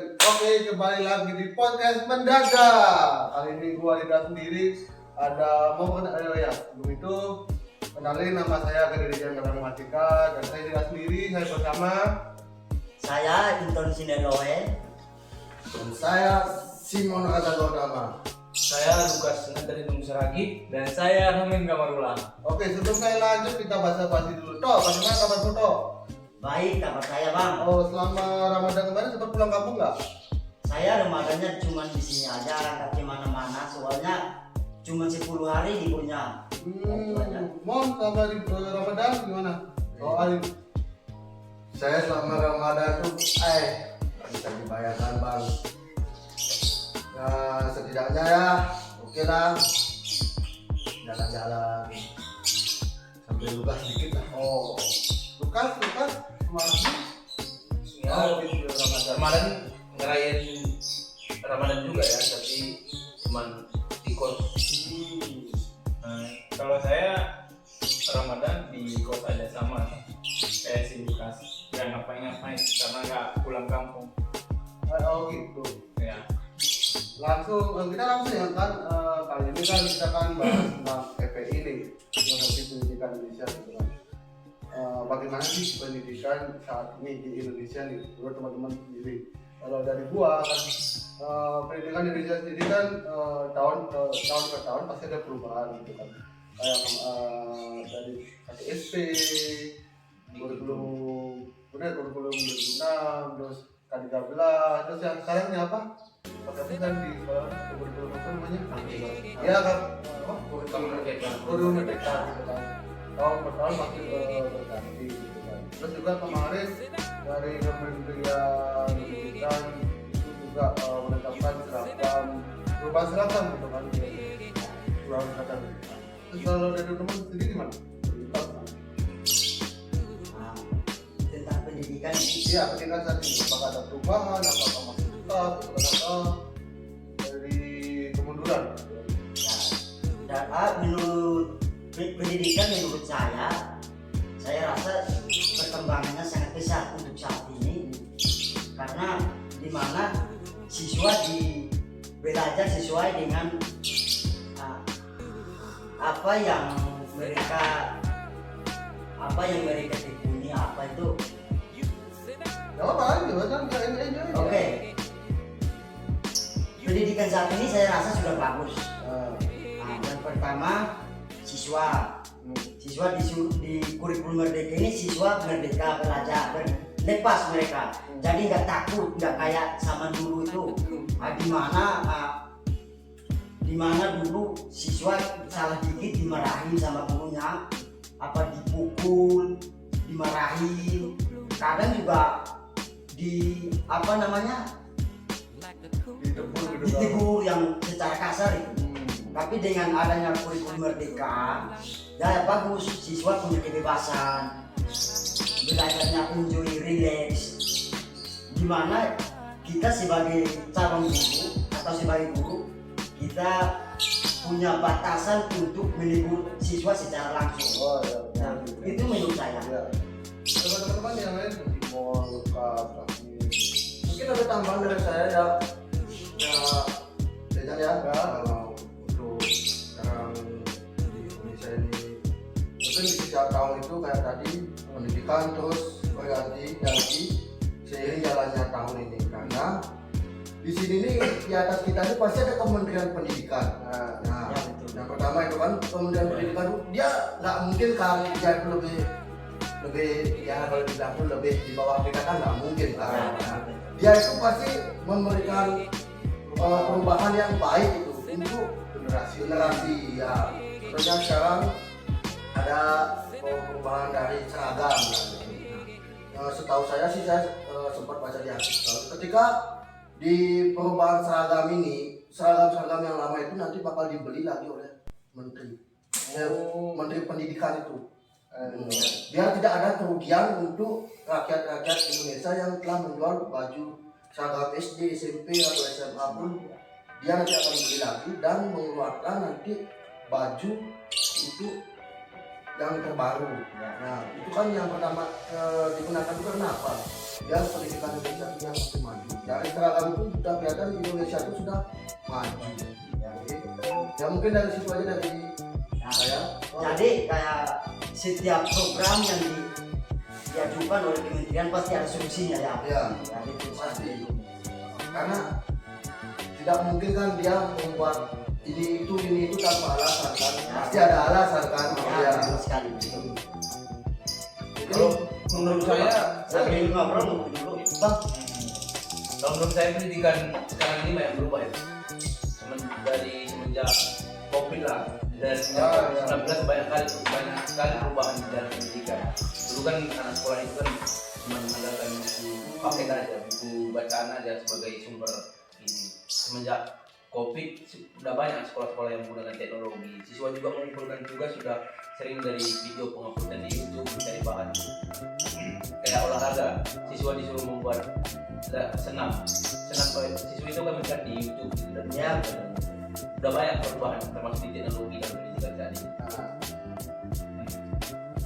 Oke, kembali lagi di podcast mendadak. Kali ini gua tidak sendiri, ada mau ya. Sebelum itu kenalin, nama saya Kedirian Matematika dan saya tidak sendiri, saya bersama Saya Inton Sineloe. dan saya Simon Katagordama. Saya Lukas dari Nung Seragi dan saya Ramin Gamarula. Oke, sebelum saya lanjut kita basa-basi dulu. Toh, bagaimana kabar Toh? Baik, kabar saya bang. Oh, selama Ramadan kemarin sempat pulang kampung nggak? Saya Ramadannya cuma di sini aja, nggak kemana-mana. Soalnya cuma 10 hari liburnya. Mon, selama di Ramadan gimana? Oh, Ali. Saya selama Ramadan tuh, nggak bisa dibayangkan bang. Ya, setidaknya ya, oke lah, jalan-jalan sambil luka sedikit lah. Oh, luka kemarin. Ya, Gitu, Ramadan. kemarin ngerayain Ramadan juga ya, tapi cuman di kos. Nah, kalau saya Ramadan di kos aja sama kayak si Lukas. Nggak ngapain-ngapain karena nggak pulang kampung. Oh gitu. Ya. Kita langsung ya kan, kali ini kan kita kan bahas tentang PPI ini, Universitas Pendidikan Indonesia gitu kan. Bagaimana sih pendidikan saat ini di Indonesia nih, menurut teman-teman sendiri? Kalau dari gua kan, pendidikan Indonesia sendiri kan tahun ke tahun pasti ada perubahan gitu kan. Kayak dari KTSP, kurikulum 2006, terus K13, terus yang sekarang ini apa? Pakai kan di kurikulum apa namanya? Ya kan, kurikulum merdeka gitu kan. Tahun per tahun pasti berganti gitu kan. Terus juga kemarin dari Kementerian Pendidikan itu juga menetapkan perubahan seragam gitu kan. Perubahan seragam. Terus kalau dari teman sendiri gimana? Nah, tentang pendidikan ini, Iya, pendidikan saat ini apakah ada perubahan, apakah masih tetap, atau dari kemunduran? dan menurut pendidikan menurut saya rasa perkembangannya sangat besar untuk saat ini, karena dimana siswa belajar sesuai dengan apa yang mereka tekuni, apa itu. Ya apa aja, kan enjoy. Oke. Pendidikan saat ini saya rasa sudah bagus. Yang pertama, siswa di kurikulum merdeka ini siswa merdeka belajar, lepas mereka. Jadi nggak takut, nggak kayak sama dulu itu. Di mana dulu siswa salah dikit dimarahin sama gurunya, apa dipukul, dimarahin, kadang juga ditegur yang secara kasar itu. Tapi dengan adanya kurikulum merdeka, ya bagus, siswa punya kebebasan, belajarnya enjoy, relax. Dimana kita sebagai calon guru atau sebagai guru, kita punya batasan untuk menegur siswa secara langsung. Oh ya. Nah, itu menurut saya. Ya. Teman-teman yang lain seperti Mol, Lukas, Rafi. Mungkin ada tambahan dari saya ya. Jajan ya. Kalau untuk sekarang di Indonesia ini, mungkin di setiap tahun itu kayak tadi pendidikan terus berganti seiring jalannya tahun ini, karena di sini nih di atas kita ini pasti ada Kementerian Pendidikan. Nah, Ya, betul. yang pertama itu kan Kementerian Pendidikan, dia nggak mungkin kan dia itu lebih ya kalau dibilang itu lebih di bawah kita kan nggak mungkin kan. Nah, dia itu pasti memberikan perubahan yang baik itu untuk generasi ya. Contohnya sekarang ada perubahan dari seragam. Setahu saya sih saya sempat baca di artikel ketika di perubahan seragam ini, seragam yang lama itu nanti bakal dibeli lagi oleh Menteri Pendidikan itu. Biar tidak ada kerugian untuk rakyat Indonesia yang telah menjual baju seragam SD, SMP atau SMA pun, dia nanti akan beli lagi dan mengeluarkan nanti baju untuk yang terbaru. Nah, itu kan yang pertama digunakan itu karena apa? dia pendidikan Indonesia itu yang masih maju. Dari seragam itu sudah kelihatan Indonesia itu sudah maju. Oke. Ya mungkin dari situ aja dari saya. Jadi kayak setiap program yang diajukan oleh kementerian pasti ada solusinya ya. Ya, Jadi itu pasti. Karena tidak mungkin kan dia membuat ini itu tanpa alasan kan. Pasti ada alasan kan. ya, betul sekali. Kalau menurut saya Sambil ngobrol mungkin dulu. Bang, kalau menurut saya pendidikan sekarang ini banyak berubah ya. Dari semenjak COVID lah, dari semenjak 19 banyak sekali perubahan di dalam pendidikan. Dulu kan anak sekolah itu kan cuma mengandalkan buku paket aja, buku bacaan aja sebagai sumber ini. Semenjak COVID sudah banyak sekolah-sekolah yang menggunakan teknologi. Siswa juga mengumpulkan tugas sudah sering dari video penguploadan di YouTube mencari bahan. Kayak olahraga, siswa disuruh membuat senam. Siswa itu kan mencari di YouTube gitu, dan Ya. udah banyak perubahan termasuk di teknologi dan pendidikan tadi.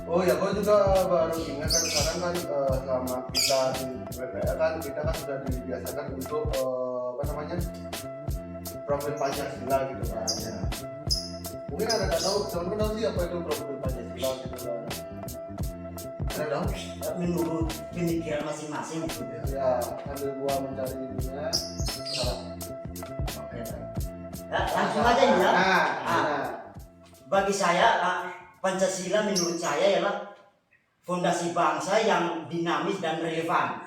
oh ya, gue juga baru ingat kan sekarang kan selama kita di WPR kan kita kan sudah dibiasakan untuk apa namanya profil Pancasila gitu kan. Ya. Mungkin ada nggak tahu, teman-teman tahu sih apa itu profil Pancasila gitu kan? Ada tahu? Menurut pemikiran masing-masing gitu. Ya, sambil gua mencari ininya. Oke. Ya, langsung aja nih ya. Nah. Bagi saya Pancasila menurut saya ialah fondasi bangsa yang dinamis dan relevan.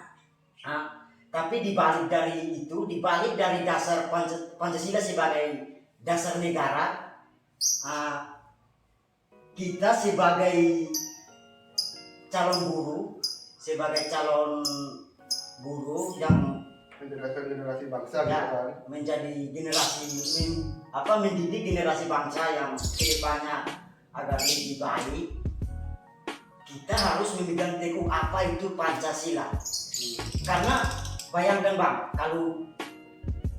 Tapi dibalik dari itu, dibalik dari dasar Pancasila sebagai dasar negara, kita sebagai calon guru yang Generasi bangsa gitu ya, kan. menjadi mendidik generasi bangsa yang kedepannya agar lebih baik, kita harus memegang teguh apa itu Pancasila. Karena bayangkan Bang, kalau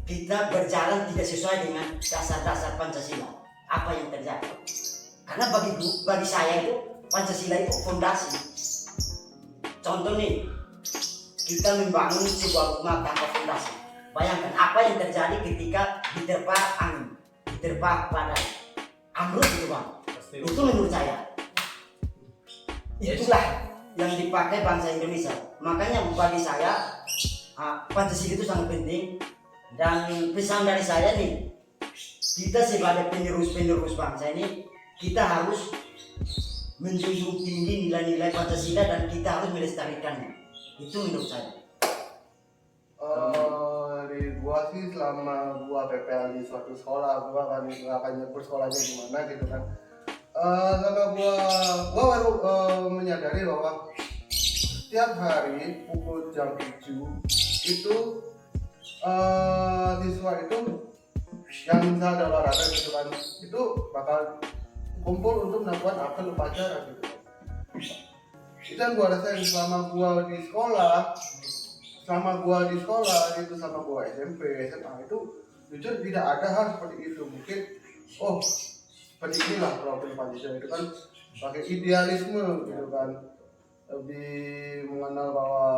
kita berjalan tidak sesuai dengan dasar-dasar Pancasila, apa yang terjadi? Karena bagi saya itu Pancasila itu fondasi. Contoh nih, kita membangun sebuah rumah tanpa fondasi. Bayangkan apa yang terjadi ketika diterpa angin, diterpa badai, ambruk gitu Bang. Itu menurut saya. Itulah yang dipakai bangsa Indonesia. Makanya bagi saya Pancasila itu sangat penting. Dan pesan dari saya nih, kita sebagai penerus bangsa ini, kita harus menjunjung tinggi nilai-nilai Pancasila dan kita harus melestarikannya. Itu menurut saya. Di gua sih selama gua PPL di suatu sekolah, gua akan nyebut sekolahnya gimana gitu kan. Karena gua baru menyadari bahwa setiap hari pukul jam 7 itu siswa itu yang misalnya ada olahraga gitu kan, itu bakal kumpul untuk melakukan apel upacara gitu. Itu yang gua rasain selama gua di sekolah itu, sama gua SMP, SMA itu jujur tidak ada hal seperti itu. Mungkin seperti inilah profil Pancasila itu kan pakai idealisme gitu kan, lebih mengenal bahwa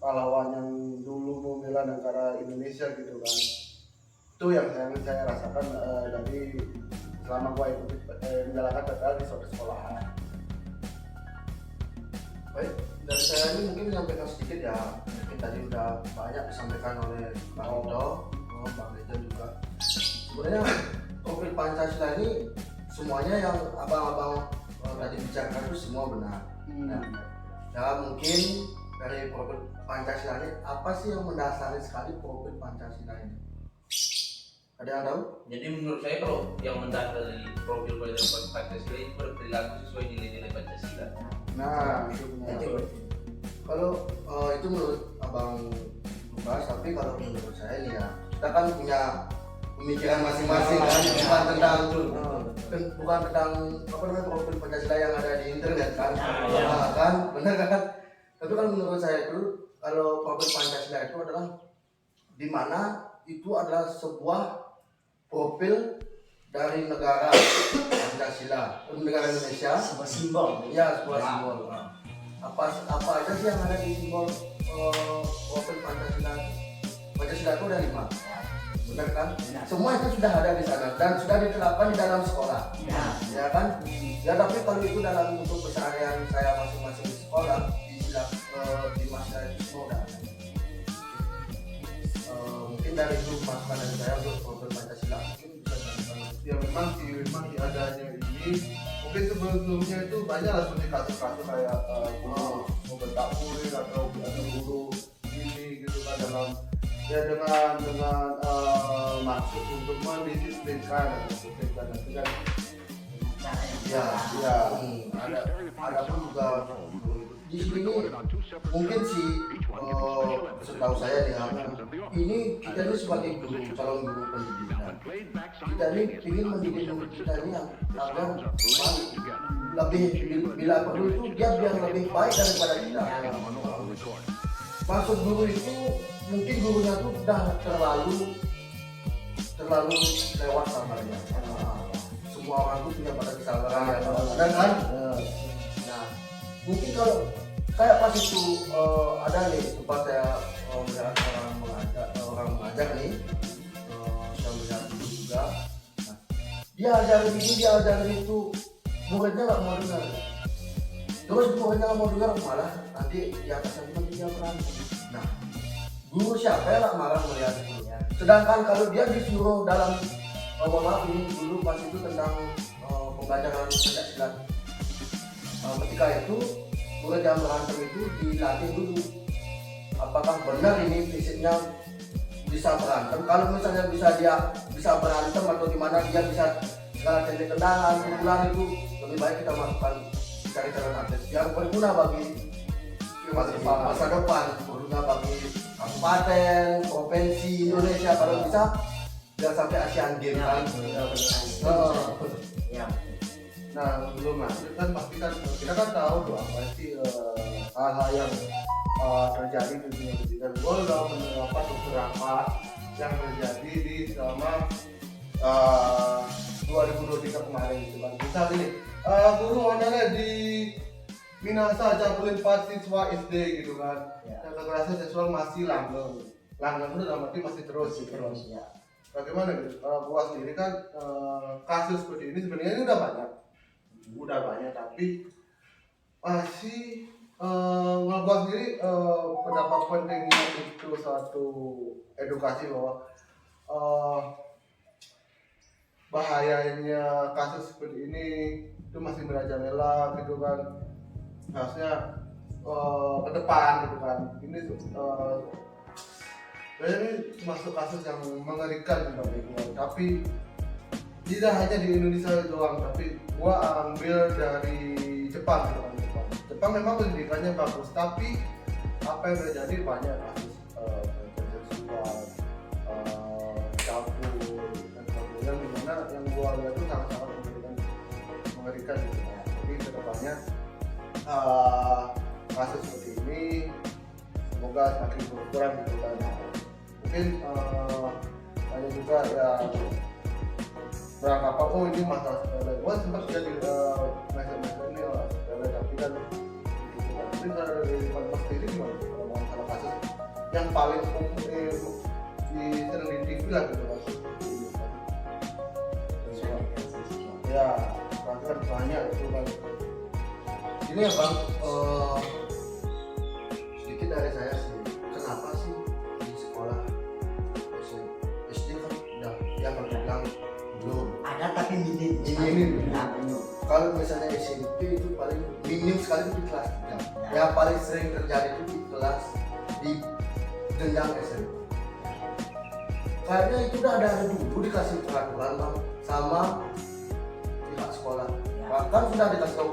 pahlawan yang dulu membela negara Indonesia gitu kan. Itu yang saya rasakan dari selama gua ikut menjalankan PPL di suatu sekolahan. Baik, dari saya ini mungkin menyampaikan sedikit ya. Mungkin tadi udah banyak disampaikan oleh Bang Indo, Bang Lejan juga. Sebenarnya profil Pancasila ini semuanya yang abang-abang tadi bicarakan itu semua benar. Ya mungkin dari profil Pancasila ini apa sih yang mendasari sekali profil Pancasila ini? Ada yang tahu? Jadi menurut saya kalau yang mendasar dari profil Pancasila itu berperilaku sesuai nilai-nilai Pancasila. Nah, itu benar. Kalau itu menurut Abang Lukas, tapi kalau menurut saya nih ya, kita kan punya pemikiran masing-masing kan, bukan tentang apa namanya profil Pancasila yang ada di internet kan, kan, benar kan? Tapi kan menurut saya itu kalau profil Pancasila itu adalah di mana itu adalah sebuah profil dari negara Pancasila, negara Indonesia, Sebuah simbol. ya sebuah simbol. apa aja sih yang ada di simbol Open Pancasila. Pancasila itu ada 5, benar kan? Benar. Semua itu sudah ada di sana dan sudah diterapkan di dalam sekolah, ya kan? Ya tapi kalau itu dalam untuk keseharian saya masing-masing di sekolah, di masa itu semua udah ada. Mungkin dari itu masukan dari saya untuk Open Pancasila mungkin bisa dibangun. Ya memang sih adanya ini mungkin sebelumnya itu banyak lah seperti kasus-kasus kayak guru membentak murid atau guru ini gitu kan dengan maksud untuk mendisiplinkan nanti kan Ya, ya ada pun juga di sini mungkin sih setahu saya nih ini kita ini sebagai guru calon guru pendidikan kita ini ingin mendidik murid kita ini yang agar lebih bila perlu itu dia biar lebih baik daripada kita. Maksud guru itu mungkin gurunya tuh udah terlalu lewat sabarnya. Semua orang tuh punya pada kesabaran yang ada kan. Nah, mungkin kalau kayak pas itu ada nih tempat saya melihat orang mengajar nih, saya melihat itu juga. Nah, dia ajarin ini, dia ajarin itu, muridnya nggak mau dengar. Terus muridnya nggak mau dengar, malah nanti di atasnya dia berantem. Nah, guru siapa yang nggak marah melihat itu? Sedangkan kalau dia disuruh dalam maaf ini dulu pas itu tentang pembelajaran Pancasila. Ketika itu murid yang berantem itu dilatih dulu apakah benar ini prinsipnya bisa berantem. Kalau misalnya bisa berantem atau di mana dia bisa segala jenis tendangan, pukulan itu lebih baik kita masukkan cari jalan atlet yang berguna bagi masa depan, berguna bagi kabupaten, provinsi Indonesia kalau bisa jangan sampai Asian Games kan. nah belum lanjut kan pasti kan kita kan tahu tuh apa sih hal-hal yang terjadi di dunia pendidikan. Gue udah menerapa beberapa yang terjadi di selama 2023 kemarin gitu kan. Misal ini guru honorer di Minasa cabulin 4 siswa SD gitu kan. Yang kekerasan seksual masih langgeng itu dalam arti masih terus ya. Bagaimana gitu? Gua sendiri kan kasus seperti ini sebenarnya ini udah banyak tapi masih gua sendiri pendapat pentingnya itu suatu edukasi bahwa bahayanya kasus seperti ini itu masih merajalela gitu kan. Harusnya ke depan gitu kan. Ini ini termasuk kasus yang mengerikan bagi gua. Tapi tidak hanya di Indonesia doang, tapi gua ambil dari Jepang gitu kan. Jepang memang pendidikannya bagus, tapi apa yang terjadi banyak kasus seksual, cabul dan sebagainya. Dimana yang gua lihat itu sangat-sangat mengerikan gitu kan. Jadi kedepannya kasus seperti ini semoga semakin berkurang gitu kan. Mungkin ada juga yang beranggapan oh ini masalah sepele. Wah sempat jadi masalah ini sepele tapi kan gitu kan. Tapi dari Mas sendiri gimana kalau masalah kasus yang paling sering di TV lah gitu kan. Ya, kan banyak itu kan. Ini ya Bang, sedikit dari saya sih, kenapa sih di sekolah SD kan udah yang bilang belum Ada tapi minim. Minim. Nah, minim. kalau misalnya SMP itu paling minim sekali itu di kelas 3. Yang paling sering terjadi itu di kelas di jenjang SMP. Kayaknya itu udah ada dulu dikasih peraturan Bang sama pihak sekolah. Bahkan sudah dikasih tahu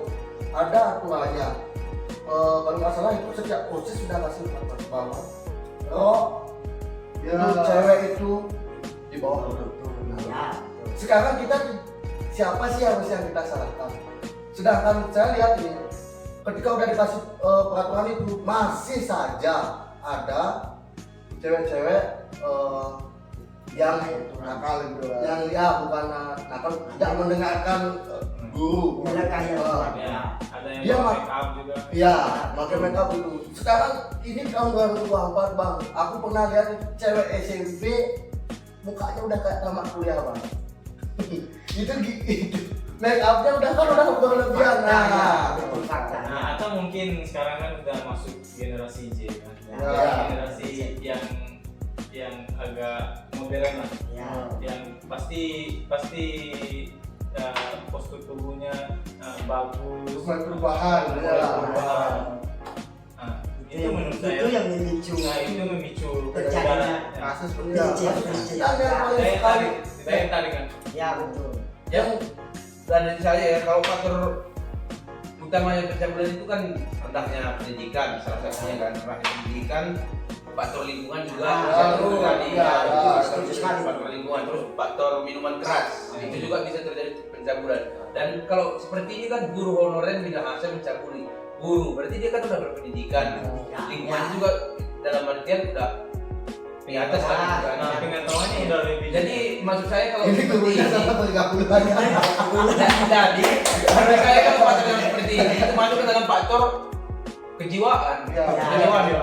ada aturannya. Kalau nggak salah itu setiap OSIS sudah kasih peraturan bahwa Ya, cewek itu di bawah 20. Ya. Sekarang kita siapa sih yang kita salahkan? Sedangkan saya lihat ini ketika udah dikasih peraturan itu masih saja ada cewek-cewek yang nakal gitu lah. yang ya bukan nakal, tidak mendengarkan guru. Bila kaya Ah, Ya, ada yang Dia pakai mah- make up juga. Iya, pakai makeup itu. Sekarang ini tahun 2024 bang, aku pernah lihat cewek SMP mukanya udah kayak tamat kuliah bang. itu make upnya udah berlebihan. Nah, betul fakta. Nah, atau mungkin sekarang kan udah masuk generasi Z kan. Ya. Generasi yang agak modern lah. Ya. Yang pasti postur tubuhnya bagus. Mulai perubahan, mulai ya. perubahan. Nah, itu menurut saya itu yang memicu nah, itu memicu terjadinya ya. kasus seperti Iya. itu. Kita yang paling sekali Daya tarik kan. ya betul. Yang dari saya ya, kalau faktor utamanya pencabulan itu kan rendahnya pendidikan, salah satunya kan rendahnya pendidikan, faktor lingkungan juga Betul. tadi Ya, itu setuju sekali. faktor lingkungan, terus faktor minuman keras itu juga bisa terjadi pencabulan. Dan kalau seperti ini kan guru honorer tidak bisa mencabuli guru, berarti dia kan udah berpendidikan, Ya, lingkungan ya. juga dalam artian udah di atas lah gitu kan. Nah, pengetahuannya udah lebih. Jadi maksud saya kalau ini seperti gurunya ini, sama 30-an. jadi menurut saya kalau faktor yang seperti ini itu masuk ke dalam faktor kejiwaan. Ya. Kejiwaan, Ya.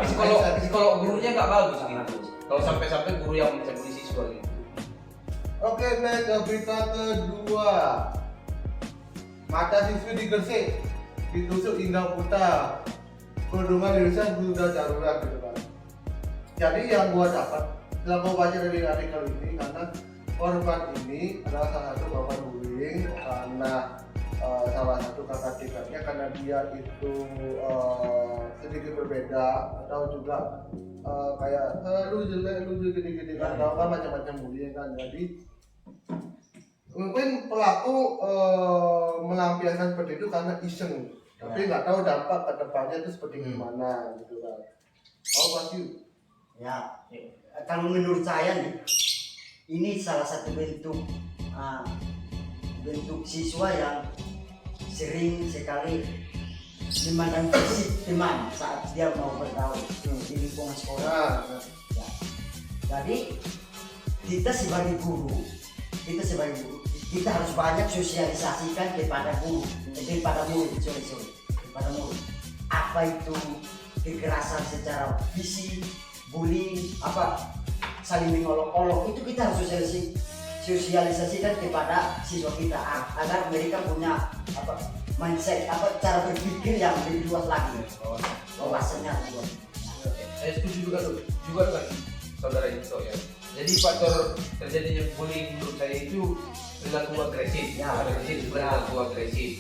psikolog gurunya nggak bagus gitu. Kalau sampai guru yang mencabuli siswa gitu. Oke, next ke berita kedua. Mata siswi di Gresik ditusuk hingga buta. Perlindungan Indonesia sudah darurat gitu kan. Jadi yang gua dapat setelah gua baca dari artikel ini, karena korban ini adalah salah satu korban bullying karena salah satu kakak tingkatnya, karena dia itu sedikit berbeda atau juga kayak lu jelek, lu gini-gini kan, tahu kan macam-macam bullying kan. Jadi mungkin pelaku melampiaskan seperti itu karena iseng, tapi nggak tahu dampak ke depannya itu seperti gimana gitu kan. Oh pasti Ya, kalau menurut saya nih, ini salah satu bentuk siswa yang sering sekali memandang fisik teman saat dia mau bergaul di lingkungan sekolah. nah, Ya. Jadi kita sebagai guru, kita harus banyak sosialisasikan kepada guru, kepada murid, kepada murid. Apa itu kekerasan secara fisik, bullying, saling mengolok-olok, itu kita harus sosialisasikan kepada siswa kita agar mereka punya mindset, cara berpikir yang lebih luas lagi, wawasannya luas. Saya setuju juga dengan saudara itu ya. Jadi faktor terjadinya bullying menurut saya itu perilaku agresif, perilaku agresif.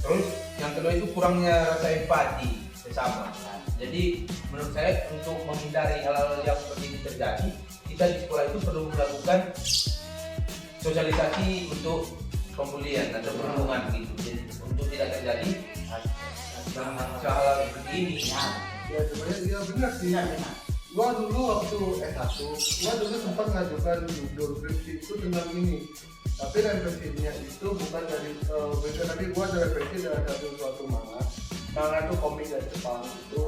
Terus yang kedua itu kurangnya rasa empati sesama. Jadi menurut saya untuk menghindari hal-hal yang seperti ini terjadi, kita di sekolah itu perlu melakukan sosialisasi untuk pembulian atau perlindungan gitu. Jadi untuk tidak terjadi hal-hal seperti ini. ya sebenarnya iya benar sih. Gua dulu waktu S1, gua dulu sempat ngajukan judul skripsi itu tentang ini. Tapi referensinya itu bukan dari tadi gua ada referensi dari suatu manga. Manga itu komik dari Jepang, itu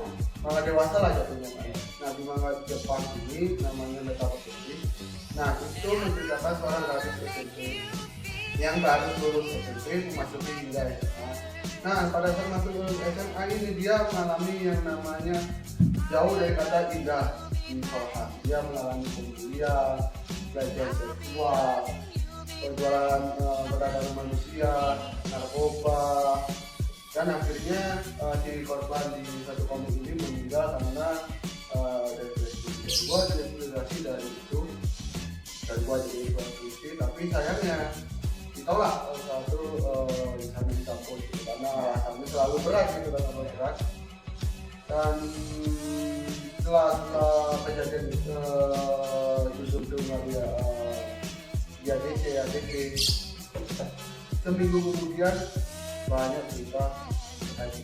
manga dewasa lah jatuhnya kan. Nah di manga Jepang ini namanya Metaphorosis. Nah itu menceritakan seorang gadis SMP yang baru lulus SMP memasuki hingga SMA. Nah pada saat masuk SMA ini dia mengalami yang namanya jauh dari kata indah di sekolah. Dia mengalami pembulian, pelecehan seksual, penjualan perdagangan manusia, narkoba, dan akhirnya si korban di satu komik ini meninggal karena depresi. Gua terinspirasi dari itu dan gua jadi konstruksi, tapi sayangnya ditolak satu kami di kampus gitu, karena kami selalu berat gitu kan, terlalu berat. Dan setelah kejadian justru dia ADC seminggu kemudian banyak cerita tadi.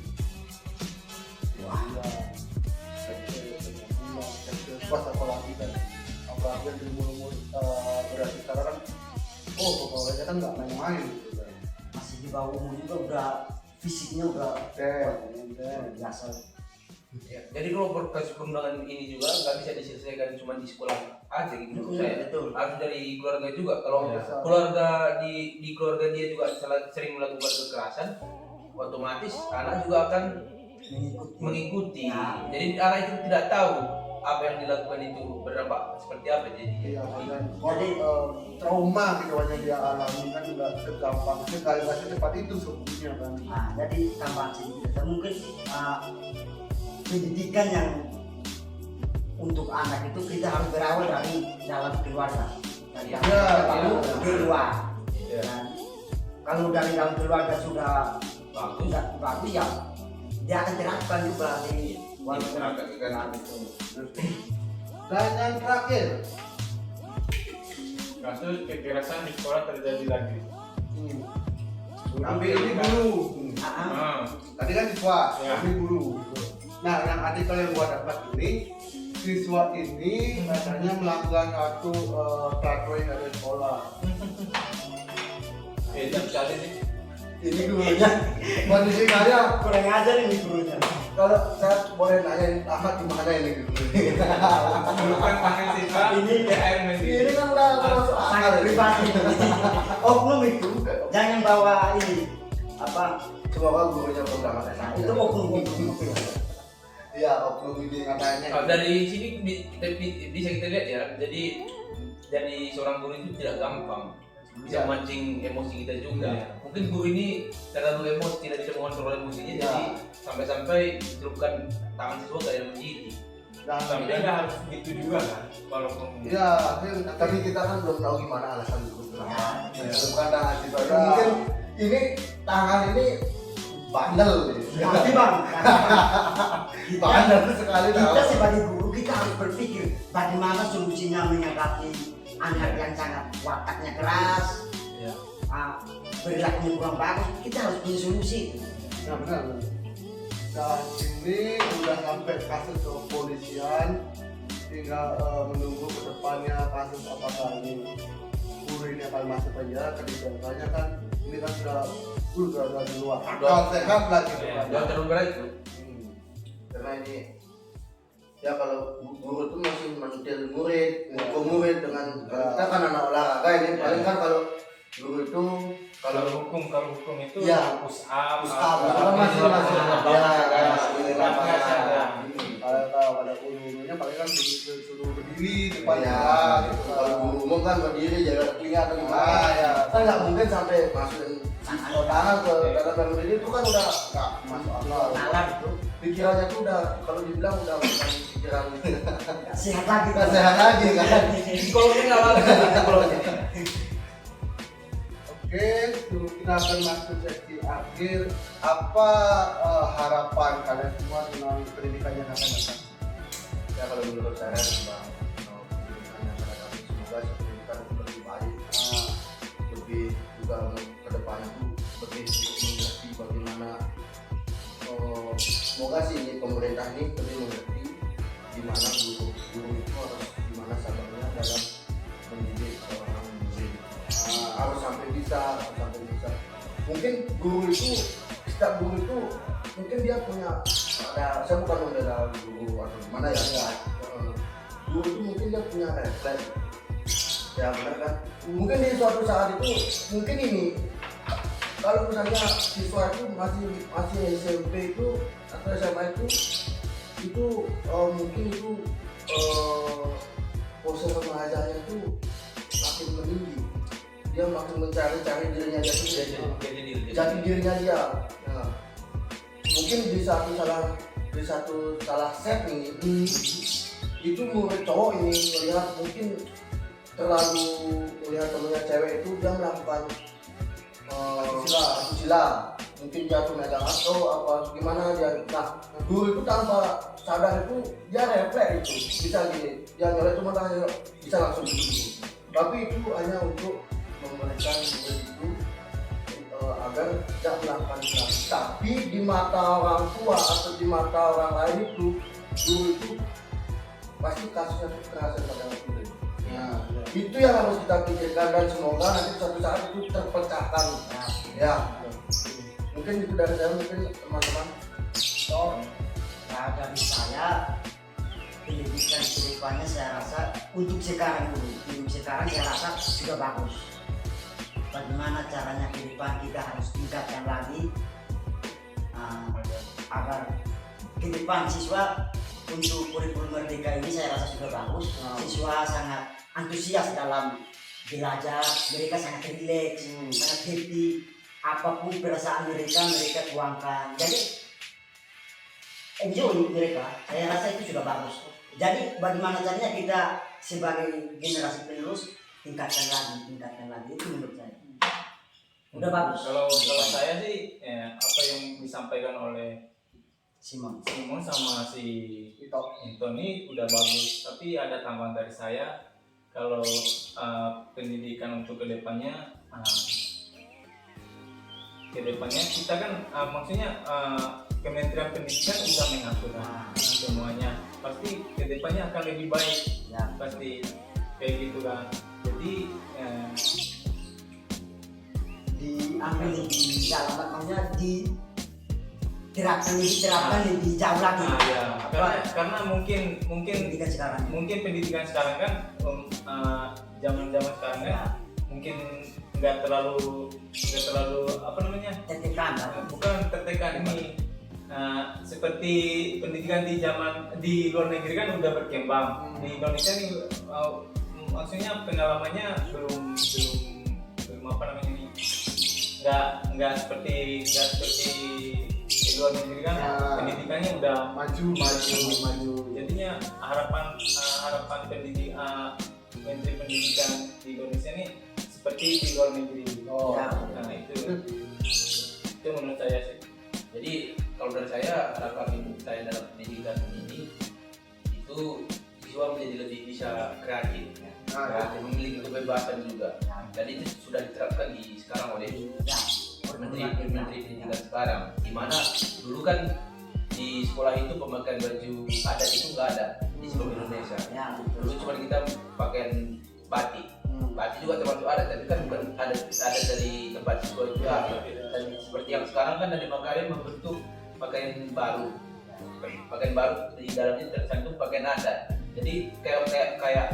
Wah, pas apalagi kan, apalagi yang di mulut berarti sekarang kan, pegawainya kan nggak main-main gitu kan. Masih di bawah umur juga udah fisiknya udah Luar biasa. Ya, jadi kalau kasus perundangan ini juga nggak bisa diselesaikan cuma di sekolah aja gitu menurut saya. Betul. Harus dari keluarga juga. Kalau Iya. keluarga di keluarga dia juga sering melakukan kekerasan, otomatis anak juga akan mengikuti. Ya. Jadi anak itu tidak tahu apa yang dilakukan itu berdampak seperti apa jadi. Iya, dan jadi trauma gitu yang dia alami kan nggak segampang sekali nggak secepat itu sebetulnya kan. Nah, jadi tambah sedikit. Dan mungkin pendidikan yang untuk anak itu kita harus berawal dari dalam keluarga. Dari dalam Ya, keluarga baru ya. di luar. Ya. Dan kalau dari dalam keluarga sudah Bagus. bagus ya, dia akan terapkan juga di Masyarakat kan. Dan yang terakhir, Kasus kekerasan di sekolah terjadi lagi. tapi ini guru. Ah, Tadi kan siswa, Ya. ini guru. Nah, yang artikel yang gua dapat ini, siswa ini katanya melakukan satu peraturan yang ada di sekolah. beda sekali nih. Ini gurunya, kondisi saya kurang ajar ini gurunya. kalau saya boleh nanya ini Ahmad di mana ini gurunya? Bukan panggil siswa, Ini- air mandi. Ini kan udah masuk akal Sangat ini. privasi. Oknum itu jangan bawa ini apa Semoga gurunya program ada. itu oknum itu. Iya, oknum ini katanya. Kalau dari sini bisa kita lihat ya, jadi seorang guru itu tidak gampang bisa Ya. mancing emosi kita juga. Ya. Mungkin guru ini terlalu emosi, tidak bisa mengontrol emosinya, Ya. jadi sampai-sampai celupkan tangan siswa ke dalam gigi. Dan Tapi nggak harus gitu juga kan, walaupun ya, Tapi kita kan belum tahu gimana alasan guru kenapa. Ya. Bukan tangan siswa. Ya. Mungkin ini tangan ini bandel. Tapi bang, Bandel sekali kita tahu. sebagai guru kita harus berpikir bagaimana solusinya menghadapi anak yang sangat wataknya keras, Ya. perilakunya kurang bagus. Kita harus punya solusi. Ya benar. Dan ini udah sampai kasus ke kepolisian, tinggal menunggu ke depannya kasus apakah ini guru ini akan masuk penjara. Kebijakannya kan ini kan sudah ada di luar. Akal sehat lah gitu kan. Jangan terlalu berat itu. Karena ini ya kalau guru itu masih mentil murid, menghukum murid dengan kalau kita kan anak olahraga ini paling kan kalau guru itu kalau kalau hukum itu Ya. push up, Push up, apa, masih apa, masih apa, ya, apa, ya, apa, ini apa, apa, ada. Kalau pada gurunya paling kan suruh berdiri depan ya, kelas, gitu kan. kalau guru umum kan berdiri jaga telinga atau gimana Ah, ya. kan nggak mungkin sampai masukin tangan ke dalam berdiri itu kan udah nggak masuk akal. Nalar itu Pikirannya tuh udah kalau dibilang udah bukan pikiran sehat lagi. nggak sehat lagi kan. Psikolognya nggak bagus psikolognya. Oke, dulu kita akan masuk sesi akhir. Apa harapan kalian semua tentang pendidikan yang akan datang? Ya kalau menurut saya bang, pendidikan yang akan datang semoga pendidikan lebih baik, lebih juga ke depan itu lebih mengerti bagaimana. Semoga sih ini pemerintah ini lebih mengerti di mana guru itu harus gimana sabarnya dalam mendidik seorang murid. Harus sampai bisa. Mungkin guru itu setiap guru itu mungkin dia punya ada, saya bukan membela guru atau gimana ya. Guru itu mungkin dia punya refleks. Ya benar kan? Mungkin di suatu saat itu mungkin ini kalau misalnya siswa itu masih SMP itu atau SMA itu mungkin itu proses mengajarnya itu makin meninggi, dia makin mencari dirinya jati dirinya dia. Nah, mungkin di satu salah set ini itu murid cowok ini melihat mungkin terlalu melihat temennya cewek itu dia melakukan asusila, mungkin dia tuh megang atau apa gimana dia. Nah guru itu tanpa sadar itu dia refleks itu bisa gini, dia nyolek cuma tangannya bisa langsung gitu. Tapi itu hanya untuk memberikan murid itu agar tidak melakukan kesalahan. Tapi di mata orang tua atau di mata orang lain itu guru itu pasti kasusnya itu kekerasan pada murid. Nah, itu yang harus kita pikirkan dan semoga nanti suatu saat itu terpecahkan. Ya, mungkin itu dari saya, mungkin teman-teman. Ya dari saya pendidikan kedepannya saya rasa untuk sekarang dulu, untuk sekarang saya rasa sudah bagus. Bagaimana caranya ke depan kita harus tingkatkan lagi agar ke depan siswa untuk kurikulum merdeka ini saya rasa sudah bagus. Siswa sangat antusias dalam belajar, mereka sangat rileks, sangat happy. Apapun perasaan mereka tuangkan. Jadi enjoy mereka. Saya rasa itu sudah bagus. Jadi bagaimana caranya kita sebagai generasi penerus tingkatkan lagi itu menurut saya. Udah bagus. Kalau saya sih apa yang disampaikan oleh Simon. sama si Ito ini udah bagus. Tapi ada tambahan dari saya, kalau pendidikan untuk kedepannya kita kan maksudnya Kementerian Pendidikan sudah mengatur semuanya. Pasti kedepannya akan lebih baik. Ya. Pasti kayak gitu kan. Jadi diambil lebih dalam, maksudnya diterapkan lebih jauh lagi. karena mungkin Pendidikan sekarang. mungkin pendidikan sekarang kan zaman sekarang kan mungkin nggak terlalu apa namanya, Tertekan. bukan tertekan ini seperti pendidikan di luar negeri kan udah berkembang. Di Indonesia nih maksudnya pengalamannya belum apa namanya ini, nggak seperti di luar negeri kan. Pendidikannya udah maju. jadinya harapan Menteri Pendidikan di Indonesia ini seperti di luar negeri. Nah itu menurut saya sih. Jadi kalau dari saya, harapan ibu saya dalam pendidikan ini itu siswa menjadi lebih bisa kreatif, memiliki kebebasan juga. Dan itu sudah diterapkan sekarang oleh Menteri Pendidikan sekarang. Dimana dulu kan di sekolah itu pemakaian baju adat itu nggak ada di seluruh Indonesia. Dulu cuma kita pakaian batik. Batik juga termasuk adat, tapi kan bukan adat dari tempat siswa juga. Dan seperti yang sekarang kan dari Makarim membentuk pakaian baru di dalamnya tercantum pakaian adat. Jadi kayak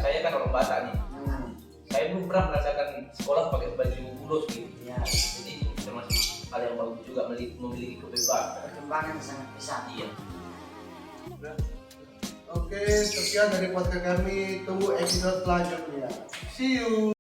saya kan orang Batak nih. Saya belum pernah merasakan sekolah pakai baju bulus gitu. Jadi itu termasuk hal yang bagus juga, memiliki kebebasan. Perkembangan sangat besar. Iya. Oke, sekian dari podcast kami. Tunggu episode selanjutnya. See you.